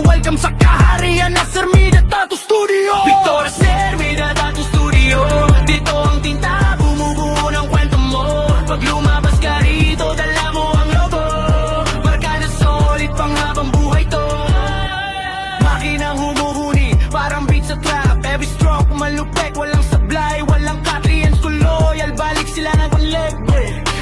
welcome sa kaharian ng Sermida Tattoo Studio. Victor Sermida Tattoo Studio, dito ang tinta, bumubuo ng kwento mo. Pag lumabas ka rito, dala mo ang logo, marka na solid pang habang buhay to. Makinang humuhuni, parang beat sa trap. Every stroke malupek, walang sablay, walang cut. Clients ko loyal, balik sila ng leg.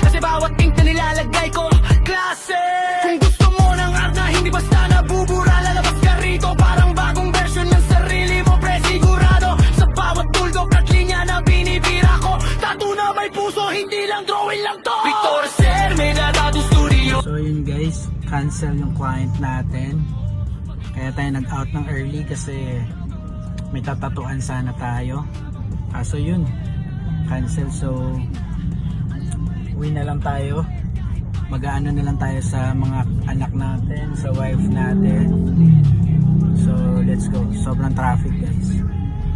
Kasi bawat ink na nilalagay ko, klase. Kung gusto mo ng art na hindi basta nabubura, lalabas ka rito, parang bagong version ng sarili mo, pre, sigurado. Sa bawat tuldok at linya na binibira ko, tattoo na may puso, hindi lang drawing lang to. Victor Sermida Tattoo Studio. So yun guys, cancel yung client natin. Kaya tayo nag-out ng early kasi may tatatuan sana tayo. Kaso yun, cancel. So uwi na lang tayo. Mag-aano na lang tayo sa mga anak natin, sa wife natin. So let's go. Sobrang traffic guys.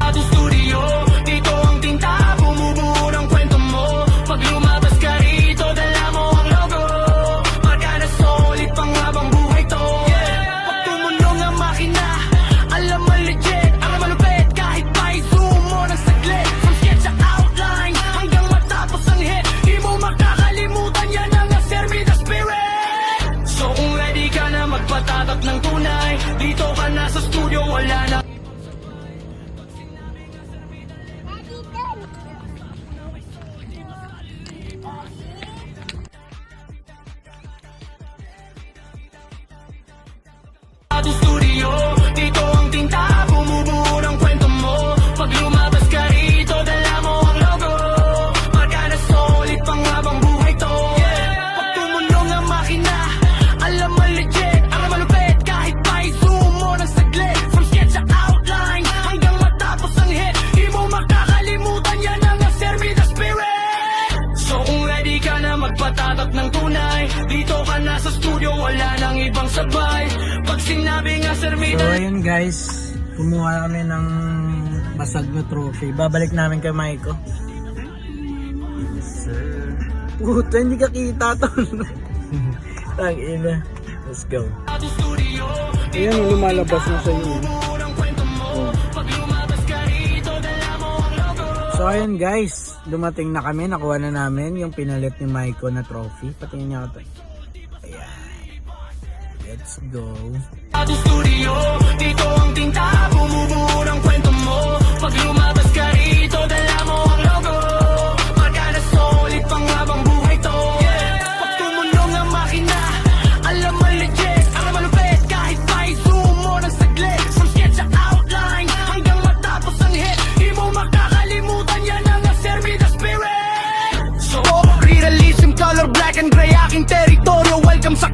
Tattoo Studio, dito ang tinta, bumubuo ng kwento mo. Pag lumabas ka rito, dala mo ang logo, marka na solid pang habang buhay to. Pag tumulong ang makina, alam mo legit, ang malupit, kahit pa i-zoom mo ng saglit. From sketch sa outline, hanggang matapos ang hit, di mo makakalimutan yan ang Sermida Spirit. So kung ready ka na magpatatak ng tunay, dito ka na sa studio, wala na. Tattoo Studio, dito ang tinta, bumubuo ng kwento mo. Pag lumabas ka rito, dala mo ang logo, marka na solid pang habang buhay to. Pag tumulong ang makina, alam mo legit, ang malupit, kahit pa i-zoom mo ng saglit. From sketch sa outline, hanggang matapos ang hit, di mo makakalimutan yan ang Sermida Spirit. So kung ready ka na magpatatak ng tunay, dito ka na sa studio, wala nang ibang sabay. Pag sinabi nga Sermida. So ayun guys, kumuha kami ng basag na trophy. Babalik namin kay Maiko. Yes sir. Puta, hindi ka kita to. Tang ina. Let's go. Ayan, lumalabas na sa iyo. So ayun guys, dumating na kami, nakuha na namin yung pinalit ni Maiko na trophy. Patingin niya ako to. Ayan. Let's go. Tattoo Studio, dito ang tinta, bumubuo ng kwento mo. Pag lumabas ka rito, dala mo ang logo, marka na solid pang habang buhay to. Pag tumulong ang makina, alam mo legit, ang malupit, kahit pa i-zoom mo ng saglit. From sketch sa outline, hanggang matapos ang hit, di mo makakalimutan yan ang Sermida Spirit. So, re-release yung color black and gray, aking teritoryo, welcome sa